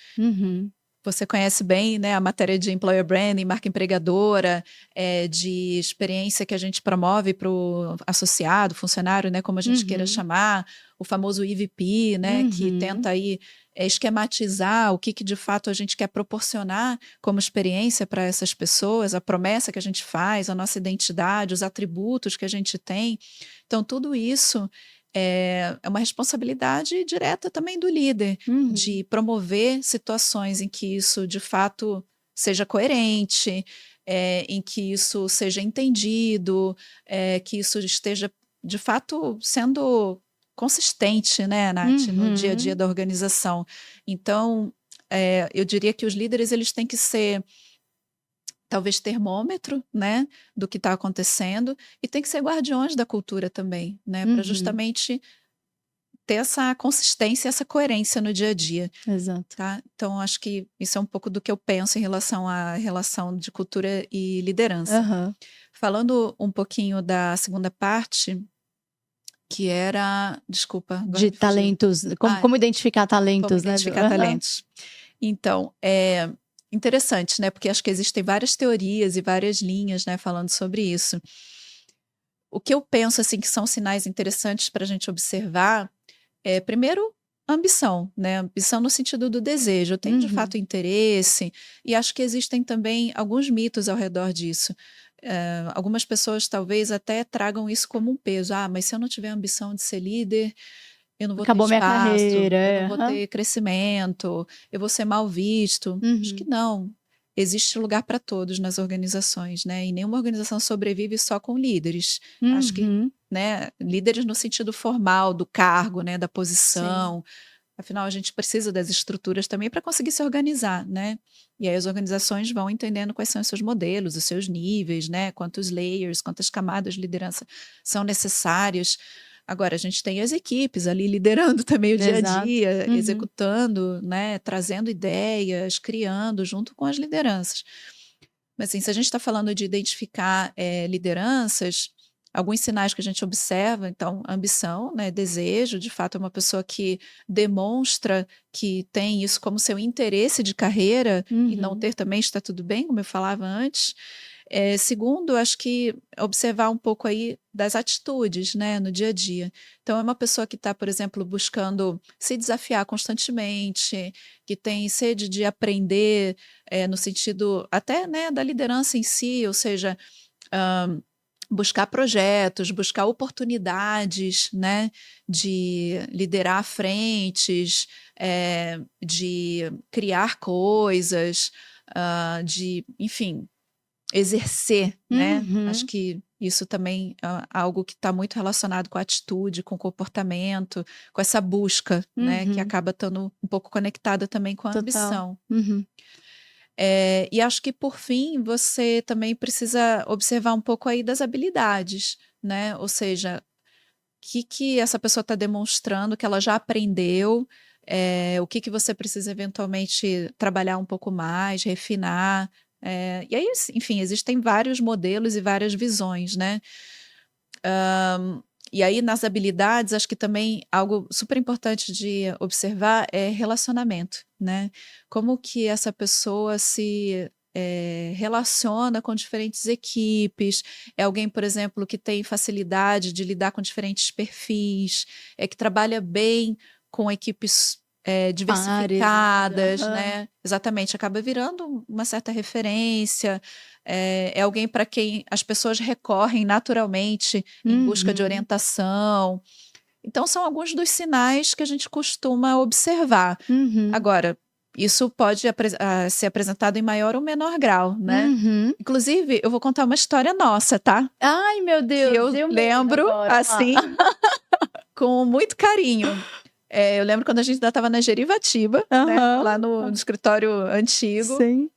Você conhece bem, né, a matéria de employer branding, marca empregadora, de experiência que a gente promove para o associado, funcionário, né, como a gente queira chamar, o famoso EVP, né, que tenta aí esquematizar o que de fato a gente quer proporcionar como experiência para essas pessoas, a promessa que a gente faz, a nossa identidade, os atributos que a gente tem. Então, tudo isso é uma responsabilidade direta também do líder, de promover situações em que isso de fato seja coerente, em que isso seja entendido, que isso esteja de fato sendo consistente, né, Nath, no dia a dia da organização. Então, eu diria que os líderes eles têm que ser talvez termômetro, né, do que está acontecendo, e tem que ser guardiões da cultura também, né, para justamente ter essa consistência, essa coerência no dia a dia. Exato. Tá? Então, acho que isso é um pouco do que eu penso em relação à relação de cultura e liderança. Falando um pouquinho da segunda parte, que era, desculpa, agora de talentos, como identificar talentos, como identificar talentos. Então, é interessante, né? Porque acho que existem várias teorias e várias linhas, né, falando sobre isso. O que eu penso, assim, que são sinais interessantes para a gente observar é, primeiro, ambição, né? Ambição no sentido do desejo. Eu tenho, de fato, interesse, e acho que existem também alguns mitos ao redor disso. Algumas pessoas talvez até tragam isso como um peso. Ah, mas se eu não tiver ambição de ser líder, eu não vou ter Acabou minha espaço, carreira. eu não vou ter crescimento, eu vou ser mal visto. Acho que não. Existe lugar para todos nas organizações, né? E nenhuma organização sobrevive só com líderes. Acho que, né, líderes no sentido formal do cargo, né, da posição. Sim. Afinal, a gente precisa das estruturas também para conseguir se organizar, né? E aí as organizações vão entendendo quais são os seus modelos, os seus níveis, né? Quantos layers, quantas camadas de liderança são necessárias. Agora, a gente tem as equipes ali liderando também o dia a dia, executando, né, trazendo ideias, criando junto com as lideranças. Mas, assim, se a gente está falando de identificar lideranças, alguns sinais que a gente observa, então, ambição, né, desejo, de fato é uma pessoa que demonstra que tem isso como seu interesse de carreira, e não ter também está tudo bem, como eu falava antes. Segundo, acho que observar um pouco aí das atitudes, né, no dia a dia. Então, é uma pessoa que está, por exemplo, buscando se desafiar constantemente, que tem sede de aprender, no sentido até, né, da liderança em si, ou seja, buscar projetos, buscar oportunidades, né, de liderar frentes, de criar coisas, de, enfim, exercer, né? Acho que isso também é algo que está muito relacionado com a atitude, com o comportamento, com essa busca, né? Que acaba estando um pouco conectada também com a ambição. E acho que, por fim, você também precisa observar um pouco aí das habilidades, né? Ou seja, o que essa pessoa está demonstrando que ela já aprendeu, o que você precisa eventualmente trabalhar um pouco mais, refinar. E aí, enfim, existem vários modelos e várias visões, né? E aí, nas habilidades, acho que também algo super importante de observar é relacionamento, né? Como que essa pessoa se relaciona com diferentes equipes. É alguém, por exemplo, que tem facilidade de lidar com diferentes perfis, que trabalha bem com equipes diversificadas, né? Exatamente, acaba virando uma certa referência. É alguém para quem as pessoas recorrem naturalmente em busca de orientação. Então, são alguns dos sinais que a gente costuma observar. Agora, isso pode ser apresentado em maior ou menor grau, né? Inclusive, eu vou contar uma história nossa, tá? Ai, meu Deus! Que eu lembro, assim, com muito carinho. Eu lembro quando a gente ainda estava na Gerivatiba, né? Lá no escritório antigo. Sim.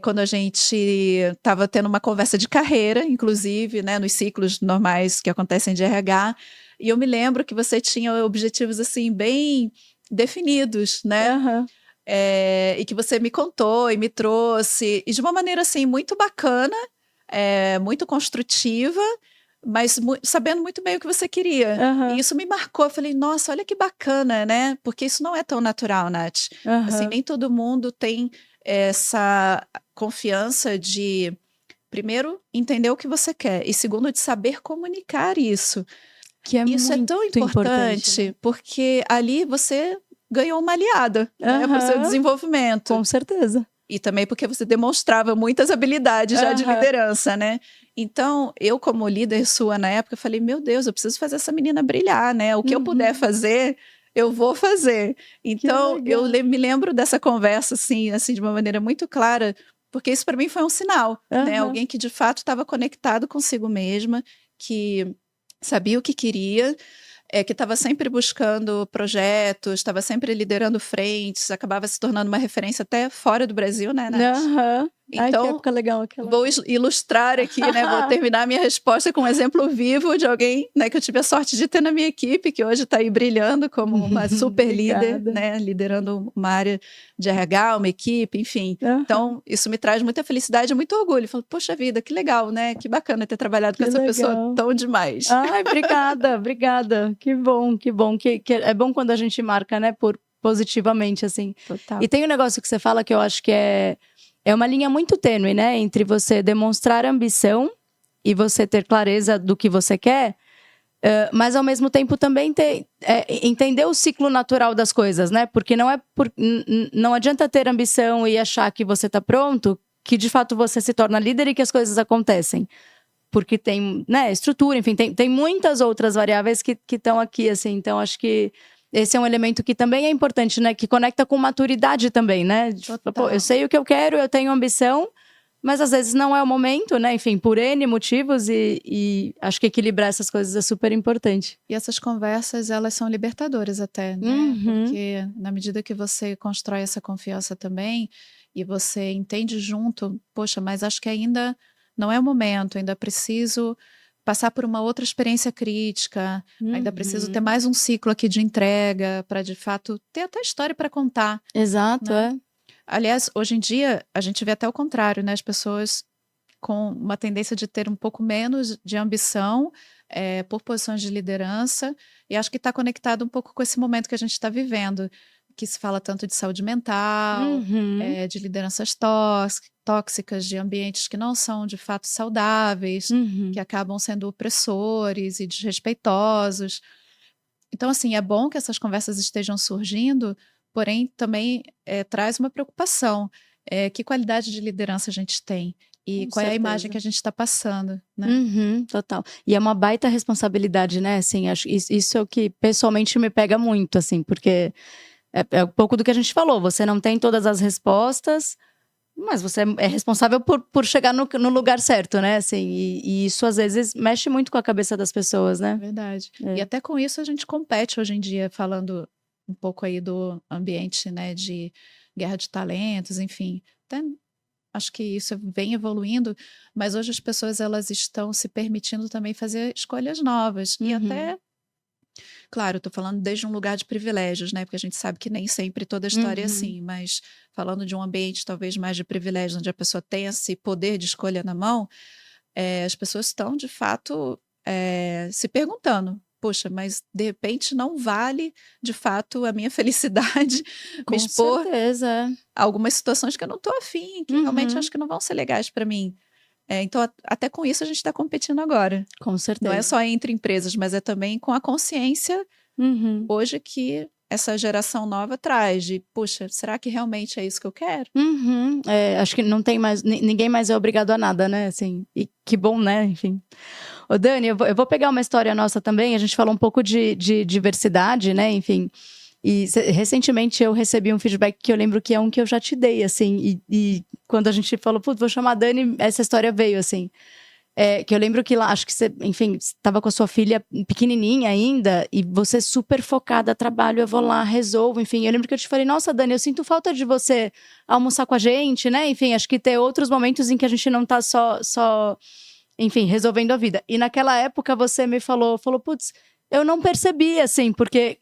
Quando a gente estava tendo uma conversa de carreira, inclusive, né? Nos ciclos normais que acontecem de RH. E eu me lembro que você tinha objetivos, assim, bem definidos, né? E que você me contou e me trouxe. E de uma maneira, assim, muito bacana, muito construtiva, mas sabendo muito bem o que você queria. E isso me marcou. Eu falei, nossa, olha que bacana, né? Porque isso não é tão natural, Nath. Assim, nem todo mundo tem essa confiança de, primeiro, entender o que você quer, e segundo, de saber comunicar isso. Que é Isso é tão importante, né? porque ali você ganhou uma aliada, né, para o seu desenvolvimento. Com certeza. E também porque você demonstrava muitas habilidades já de liderança, né? Então, eu como líder sua na época, falei, meu Deus, eu preciso fazer essa menina brilhar, né? O que eu puder fazer, eu vou fazer. Então, eu me lembro dessa conversa, assim, de uma maneira muito clara, porque isso para mim foi um sinal, né? Alguém que de fato estava conectado consigo mesma, que sabia o que queria, que estava sempre buscando projetos, estava sempre liderando frentes, acabava se tornando uma referência até fora do Brasil, né, Nath? Então, ai, que época legal aquela. Vou ilustrar aqui, né? Vou terminar minha resposta com um exemplo vivo de alguém, né, que eu tive a sorte de ter na minha equipe, que hoje está aí brilhando como uma super líder, né? Liderando uma área de RH, uma equipe, enfim. Então, isso me traz muita felicidade e muito orgulho. Eu falo, poxa vida, que legal, né? Que bacana ter trabalhado com essa pessoa tão demais. Ai, obrigada. Que bom. Que é bom quando a gente marca, né, positivamente, assim. Total. E tem um negócio que você fala que eu acho que é uma linha muito tênue, né? Entre você demonstrar ambição e você ter clareza do que você quer, mas ao mesmo tempo também entender o ciclo natural das coisas, né? Porque não adianta ter ambição e achar que você está pronto, que de fato você se torna líder e que as coisas acontecem. Porque tem, né, estrutura, enfim, tem muitas outras variáveis que estão aqui, assim. Então, acho que esse é um elemento que também é importante, né? Que conecta com maturidade também, né? Pô, eu sei o que eu quero, eu tenho ambição, mas às vezes não é o momento, né? Enfim, por N motivos e acho que equilibrar essas coisas é super importante. E essas conversas, elas são libertadoras até, né? Porque na medida que você constrói essa confiança também e você entende junto, poxa, mas acho que ainda não é o momento, ainda preciso passar por uma outra experiência crítica, ainda preciso ter mais um ciclo aqui de entrega para, de fato, ter até história para contar. Exato, né? Aliás, hoje em dia, a gente vê até o contrário, né? As pessoas com uma tendência de ter um pouco menos de ambição por posições de liderança, e acho que está conectado um pouco com esse momento que a gente está vivendo, que se fala tanto de saúde mental, de lideranças tóxicas, de ambientes que não são de fato saudáveis, que acabam sendo opressores e desrespeitosos. Então, assim, é bom que essas conversas estejam surgindo, porém também traz uma preocupação. Que qualidade de liderança a gente tem? E qual é a imagem que a gente está passando, né? Total. E é uma baita responsabilidade, né? Assim, acho isso é o que pessoalmente me pega muito, assim, porque é um pouco do que a gente falou. Você não tem todas as respostas, mas você é responsável por chegar no lugar certo, né? Assim, e isso às vezes mexe muito com a cabeça das pessoas, né? Verdade. E até com isso a gente compete hoje em dia, falando um pouco aí do ambiente, né, de guerra de talentos, enfim. Até acho que isso vem evoluindo, mas hoje as pessoas elas estão se permitindo também fazer escolhas novas e até, claro, estou falando desde um lugar de privilégios, né? Porque a gente sabe que nem sempre toda a história é assim, mas falando de um ambiente talvez mais de privilégios, onde a pessoa tem esse poder de escolha na mão, as pessoas estão de fato se perguntando, poxa, mas de repente não vale de fato a minha felicidade me expor a algumas situações que eu não estou afim, que realmente acho que não vão ser legais para mim. Então, até com isso a gente está competindo agora. Com certeza. Não é só entre empresas, mas é também com a consciência hoje que essa geração nova traz de, puxa, será que realmente é isso que eu quero? Acho que não tem mais, ninguém mais é obrigado a nada, né? Assim, e que bom, né? Enfim. Ô, Dani, eu vou pegar uma história nossa também. A gente falou um pouco de diversidade, né? Enfim. E recentemente eu recebi um feedback que eu lembro que é um que eu já te dei, assim. E quando a gente falou, putz, vou chamar a Dani, essa história veio, assim. Que eu lembro que lá, acho que você, enfim, estava com a sua filha pequenininha ainda, e você super focada, trabalho, eu vou lá, resolvo, enfim. Eu lembro que eu te falei, nossa, Dani, eu sinto falta de você almoçar com a gente, né? Enfim, acho que ter outros momentos em que a gente não tá só enfim, resolvendo a vida. E naquela época você me falou, putz, eu não percebi, assim, porque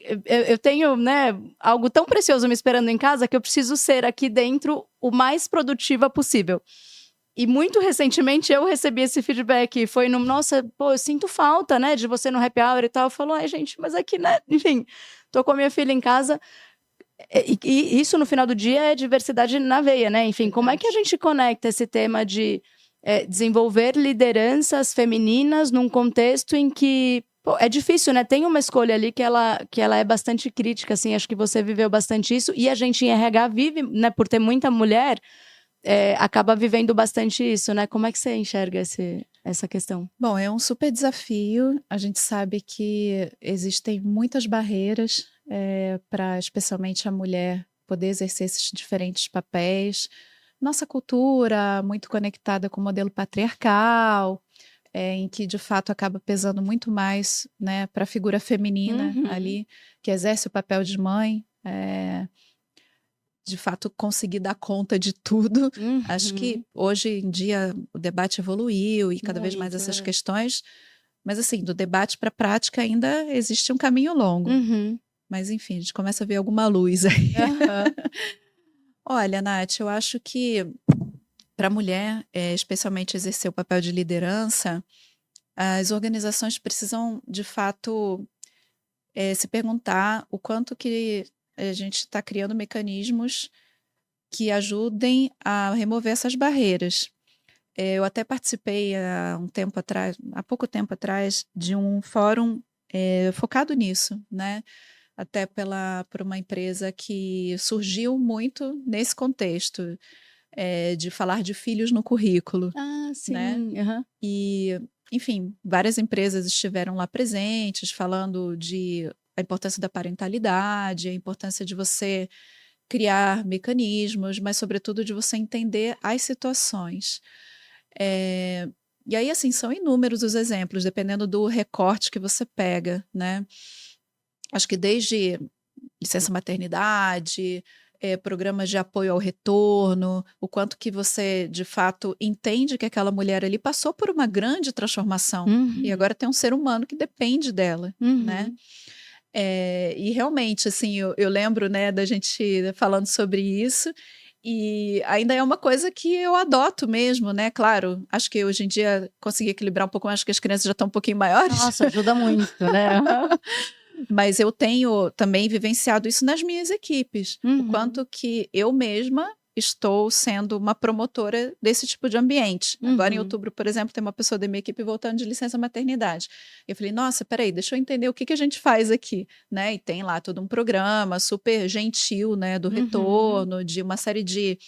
eu tenho, né, algo tão precioso me esperando em casa que eu preciso ser aqui dentro o mais produtiva possível. E muito recentemente eu recebi esse feedback, foi no, nossa, pô, eu sinto falta, né, de você no happy hour e tal. Falou, ai gente, mas aqui, né, enfim, tô com a minha filha em casa. E isso no final do dia é diversidade na veia, né, enfim, como é que a gente conecta esse tema de desenvolver lideranças femininas num contexto em que Pô, é difícil, né? Tem uma escolha ali que ela é bastante crítica, assim, acho que você viveu bastante isso, e a gente em RH vive, né, por ter muita mulher, acaba vivendo bastante isso, né? Como é que você enxerga essa questão? Bom, é um super desafio. A gente sabe que existem muitas barreiras para, especialmente a mulher, poder exercer esses diferentes papéis. Nossa cultura, muito conectada com o modelo patriarcal, em que de fato acaba pesando muito mais, né, para a figura feminina ali, que exerce o papel de mãe. De fato, conseguir dar conta de tudo. Acho que hoje em dia o debate evoluiu e cada vez mais essas questões. Mas assim, do debate para a prática ainda existe um caminho longo. Mas enfim, a gente começa a ver alguma luz aí. Olha, Nath, eu acho que para a mulher, especialmente exercer o papel de liderança, as organizações precisam, de fato, se perguntar o quanto que a gente está criando mecanismos que ajudem a remover essas barreiras. Eu até participei há pouco tempo atrás, de um fórum focado nisso, né? Até por uma empresa que surgiu muito nesse contexto, de falar de filhos no currículo. Ah, sim. Né? E, enfim, várias empresas estiveram lá presentes, falando a importância da parentalidade, a importância de você criar mecanismos, mas, sobretudo, de você entender as situações. E aí, assim, são inúmeros os exemplos, dependendo do recorte que você pega, né? Acho que desde licença maternidade, programas de apoio ao retorno, o quanto que você, de fato, entende que aquela mulher ali passou por uma grande transformação e agora tem um ser humano que depende dela, né? E realmente, assim, eu lembro, né, da gente falando sobre isso, e ainda é uma coisa que eu adoto mesmo, né? Claro, acho que hoje em dia consegui equilibrar um pouco mais, que as crianças já estão um pouquinho maiores. Nossa, ajuda muito, né? Mas eu tenho também vivenciado isso nas minhas equipes. O quanto que eu mesma estou sendo uma promotora desse tipo de ambiente. Agora, em outubro, por exemplo, tem uma pessoa da minha equipe voltando de licença maternidade. Eu falei, nossa, peraí, deixa eu entender o que a gente faz aqui, né? E tem lá todo um programa super gentil, né? Do retorno, de uma série de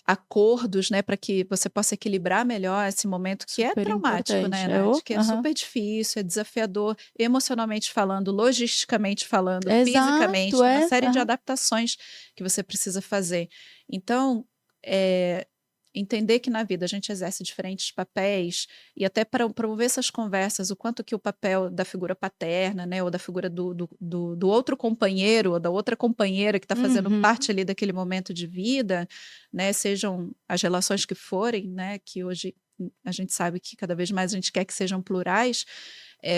acordos, né, para que você possa equilibrar melhor esse momento que é Super traumático, né, importante. Nath? Que é super difícil, é desafiador, emocionalmente falando, logisticamente falando, fisicamente, Exato, uma série de adaptações que você precisa fazer. Então, entender que na vida a gente exerce diferentes papéis e até para promover essas conversas, o quanto que o papel da figura paterna, né, ou da figura do outro companheiro ou da outra companheira que está fazendo parte ali daquele momento de vida, né, sejam as relações que forem, né, que hoje a gente sabe que cada vez mais a gente quer que sejam plurais,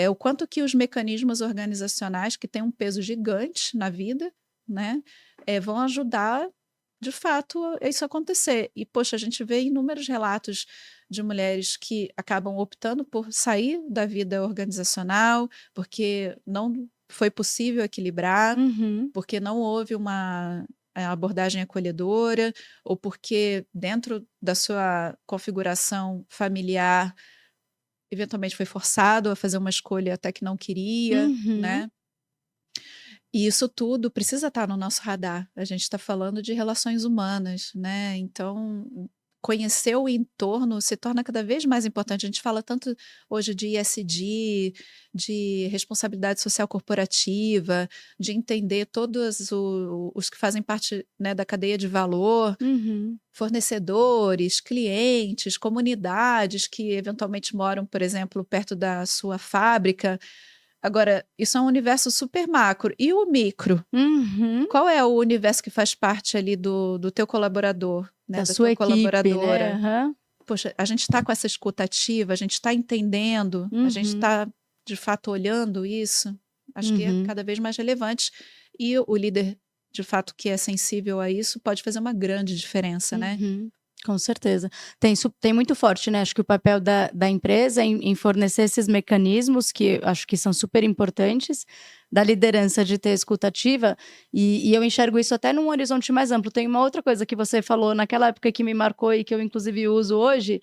o quanto que os mecanismos organizacionais que têm um peso gigante na vida, né, vão ajudar de fato isso acontecer. E, poxa, a gente vê inúmeros relatos de mulheres que acabam optando por sair da vida organizacional, porque não foi possível equilibrar, porque não houve uma abordagem acolhedora, ou porque dentro da sua configuração familiar, eventualmente foi forçado a fazer uma escolha até que não queria, né? E isso tudo precisa estar no nosso radar. A gente está falando de relações humanas, né? Então, conhecer o entorno se torna cada vez mais importante. A gente fala tanto hoje de ESG, de responsabilidade social corporativa, de entender todos os que fazem parte, né, da cadeia de valor, fornecedores, clientes, comunidades que eventualmente moram, por exemplo, perto da sua fábrica. Agora, isso é um universo super macro. E o micro? Qual é o universo que faz parte ali do teu colaborador, né? Da sua tua equipe, colaboradora? Né? Poxa, a gente está com essa escuta ativa, a gente está entendendo, a gente está, de fato, olhando isso. Acho que é cada vez mais relevante. E o líder, de fato, que é sensível a isso, pode fazer uma grande diferença, né? Com certeza. Tem muito forte, né? Acho que o papel da empresa em fornecer esses mecanismos, que acho que são super importantes, da liderança de ter escuta ativa, e eu enxergo isso até num horizonte mais amplo. Tem uma outra coisa que você falou naquela época que me marcou e que eu, inclusive, uso hoje,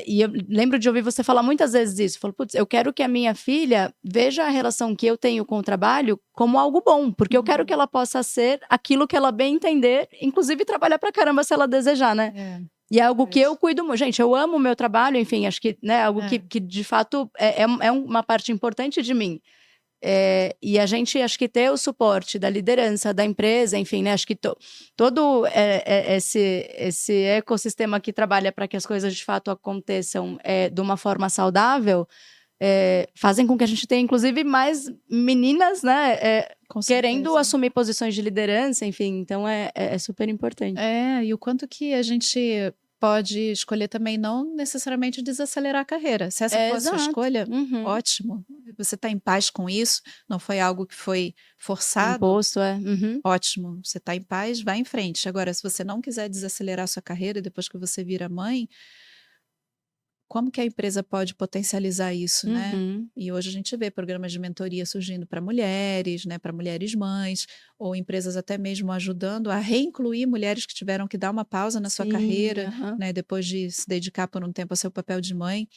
E eu lembro de ouvir você falar muitas vezes isso. Falou, putz, eu quero que a minha filha veja a relação que eu tenho com o trabalho como algo bom, porque eu quero que ela possa ser aquilo que ela bem entender, inclusive trabalhar pra caramba se ela desejar, né? E é algo que eu cuido muito. Gente, eu amo o meu trabalho, enfim, acho que, né, algo que de fato é uma parte importante de mim. E a gente, acho que ter o suporte da liderança da empresa, enfim, né, acho que todo esse ecossistema que trabalha para que as coisas de fato aconteçam de uma forma saudável, fazem com que a gente tenha, inclusive, mais meninas, né, querendo assumir posições de liderança, enfim, então é super importante. E o quanto que a gente pode escolher também não necessariamente desacelerar a carreira. Se essa for a sua escolha, ótimo. Você está em paz com isso, não foi algo que foi forçado. Imposto, ótimo. Você está em paz, vai em frente. Agora, se você não quiser desacelerar a sua carreira depois que você vira mãe, como que a empresa pode potencializar isso, né? E hoje a gente vê programas de mentoria surgindo para mulheres, né, para mulheres mães, ou empresas até mesmo ajudando a reincluir mulheres que tiveram que dar uma pausa na sua carreira, né, depois de se dedicar por um tempo ao seu papel de mãe.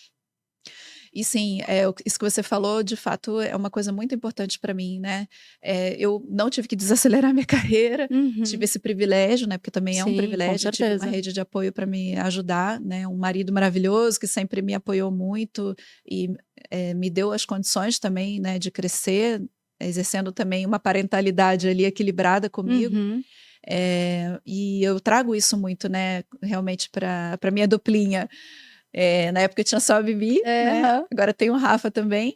E sim, isso que você falou, de fato, é uma coisa muito importante para mim, né? Eu não tive que desacelerar minha carreira, tive esse privilégio, né? Porque também é um privilégio, eu tive uma rede de apoio para me ajudar, né? Um marido maravilhoso que sempre me apoiou muito e me deu as condições também, né, de crescer, exercendo também uma parentalidade ali equilibrada comigo. E eu trago isso muito, né, realmente para minha duplinha. Na época eu tinha só a Bibi, né? Agora tem o Rafa também.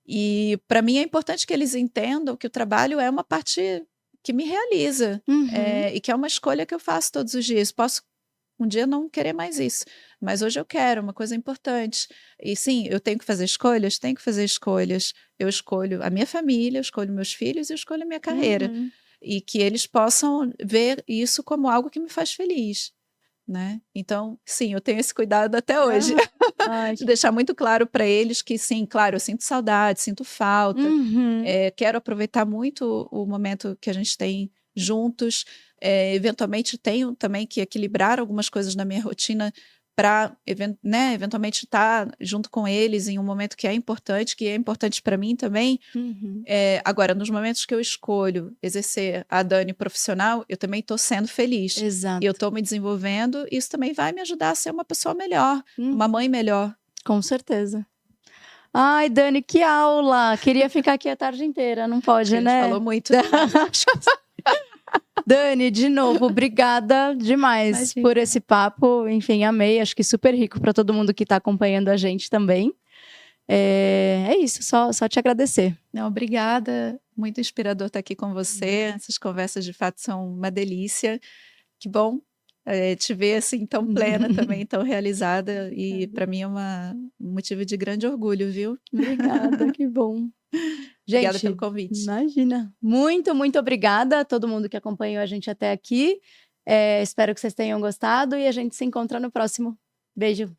E para mim é importante que eles entendam que o trabalho é uma parte que me realiza e que é uma escolha que eu faço todos os dias. Posso um dia não querer mais isso, mas hoje eu quero, uma coisa importante. E sim, eu tenho que fazer escolhas, tenho que fazer escolhas. Eu escolho a minha família, eu escolho meus filhos e eu escolho a minha carreira. E que eles possam ver isso como algo que me faz feliz. Né? Então, sim, eu tenho esse cuidado até hoje, de deixar muito claro para eles que, sim, claro, eu sinto saudade, sinto falta, quero aproveitar muito o momento que a gente tem juntos, eventualmente tenho também que equilibrar algumas coisas na minha rotina para, né, eventualmente estar junto com eles em um momento que é importante para mim também. Agora, nos momentos que eu escolho exercer a Dani profissional, eu também estou sendo feliz. Exato. E eu estou me desenvolvendo, e isso também vai me ajudar a ser uma pessoa melhor, uma mãe melhor. Com certeza. Ai, Dani, que aula! Queria ficar aqui a tarde inteira, não pode, né? A gente falou muito. Né? Dani, de novo, obrigada demais por esse papo. Enfim, amei. Acho que super rico para todo mundo que está acompanhando a gente também. É isso, só te agradecer. Não, obrigada. Muito inspirador estar aqui com você. Essas conversas, de fato, são uma delícia. Que bom te ver assim tão plena também, tão realizada. E para mim é um motivo de grande orgulho, viu? Obrigada, que bom. Gente, obrigada pelo convite. Imagina. Muito, muito obrigada a todo mundo que acompanhou a gente até aqui. Espero que vocês tenham gostado e a gente se encontra no próximo. Beijo.